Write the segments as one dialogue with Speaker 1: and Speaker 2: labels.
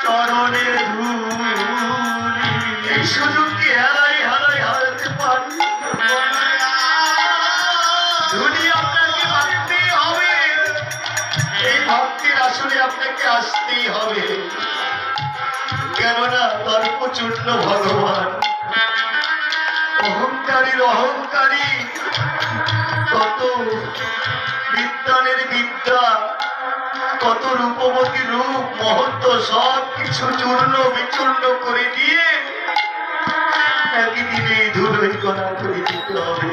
Speaker 1: চরণে এই সুযোগ কি হারাই হারাই হারাতে পারি? ধুলি আপনাকে মানতেই হবে, এই ভক্তির আসলে আপনাকে আসতেই হবে, কেননা তার প্রচন্ড ভগবান অহংকারীর অহংকারী, কত বিদ্যানের বিদ্যা, কত রূপবতী রূপ মহত্ব সব কিছু চূর্ণ বিচূর্ণ করে দিয়ে একদিনে ধুলোই কণা করে দিতে হবে।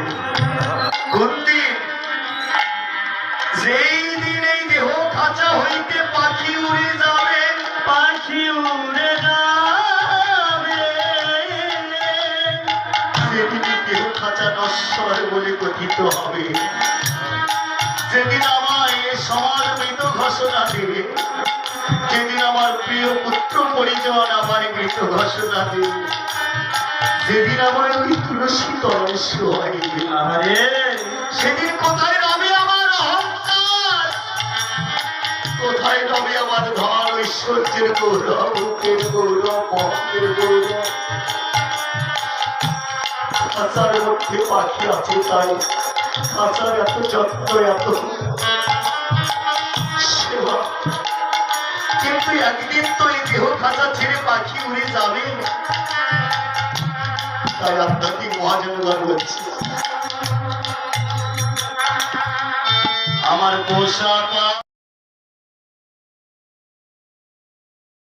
Speaker 1: কোনদিন? যেই দিন এই দেহ খাঁচা হইতে পাখি উড়ে যাবে, পাখি উড়ে যাবে, সেদিন দেহ খাঁচা নশ্বর বলে কথিত হবে। যেদিন আমায় সমাজ মৃত ঘোষণা দেবে, যেদিন আমার প্রিয় পুত্র পরিজন আমার মৃত ঘোষণা দেবে, যেদিন আমার ওই তুলসী তলায় শোয়াই দেবে, সেদিন কোথায় রবে আমার অহংকার, কোথায় রবে আমার ধন ঐশ্বর্যের গৌরব, মুখের গৌরব, মহকের গৌরব? খাঁচার মধ্যে পাখি আছে তাই খাঁচার এত যত্ন, এত সেবা, কিন্তু একদিন তো এই দেহ খাঁচা ছেড়ে পাখি উড়ে যাবে। তাই আপনাকে মহাজনগণ বলছি, আমার পোষা